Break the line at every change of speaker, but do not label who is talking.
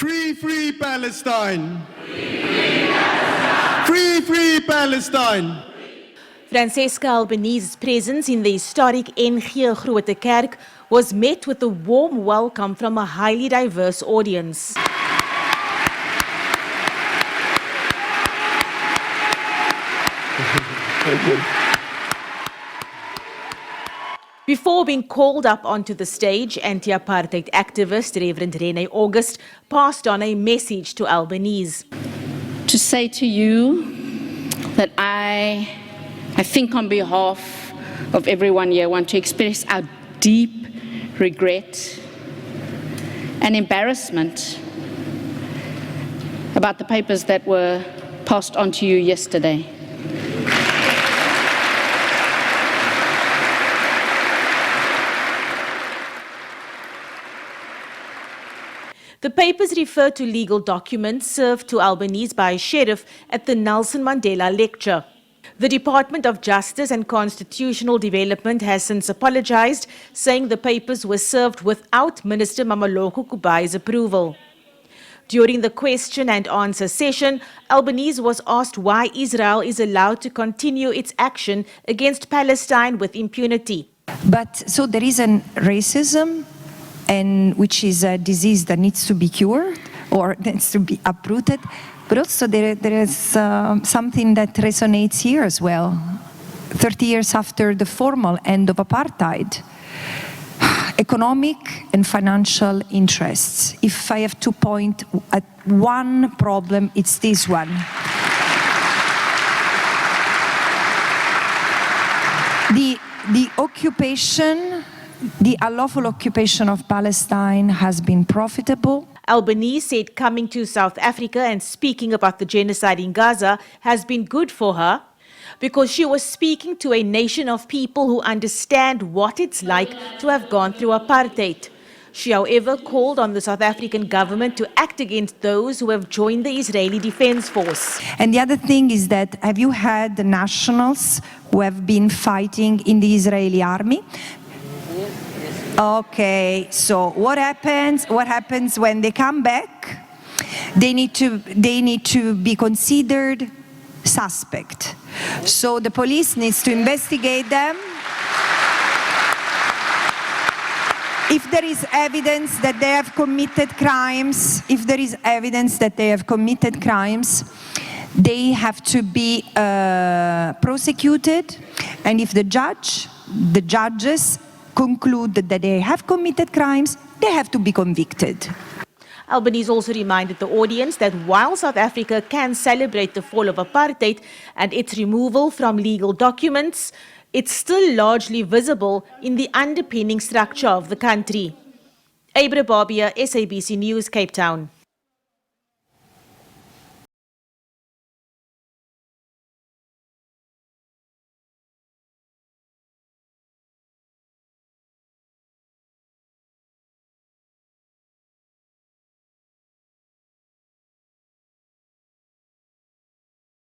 Free, free Palestine! Free, free Palestine!
Francesca Albanese's presence in the historic Die Groote Kerk was met with a warm welcome from a highly diverse audience. Before being called up onto the stage, anti-apartheid activist Reverend Rene August passed on a message to Albanese.
To say to you that I think on behalf of everyone here, I want to express our deep regret and embarrassment about the papers that were passed on to you yesterday.
The papers refer to legal documents served to Albanese by a sheriff at the Nelson Mandela Lecture. The Department of Justice and Constitutional Development has since apologized, saying the papers were served without Minister Mameloko Kubai's approval. During the question and answer session, Albanese was asked why Israel is allowed to continue its action against Palestine with impunity.
But so there is an racism, and which is a disease that needs to be cured or needs to be uprooted. But also there is something that resonates here as well. 30 years after the formal end of apartheid, economic and financial interests. If I have to point at one problem, it's this one. The occupation, the unlawful occupation of Palestine has been profitable.
Albanese said coming to South Africa and speaking about the genocide in Gaza has been good for her because she was speaking to a nation of people who understand what it's like to have gone through apartheid. She, however, called on the South African government to act against those who have joined the Israeli Defense Force.
And the other thing is that, have you had the nationals who have been fighting in the Israeli army? Okay, so what happens when they come back? They need to be considered suspect. So the police needs to investigate them. If there is evidence that they have committed crimes, they have to be prosecuted, and if the judges conclude that they have committed crimes, they have to be convicted.
Albanese also reminded the audience that while South Africa can celebrate the fall of apartheid and its removal from legal documents, it's still largely visible in the underpinning structure of the country. Abra Barbia, SABC News, Cape Town.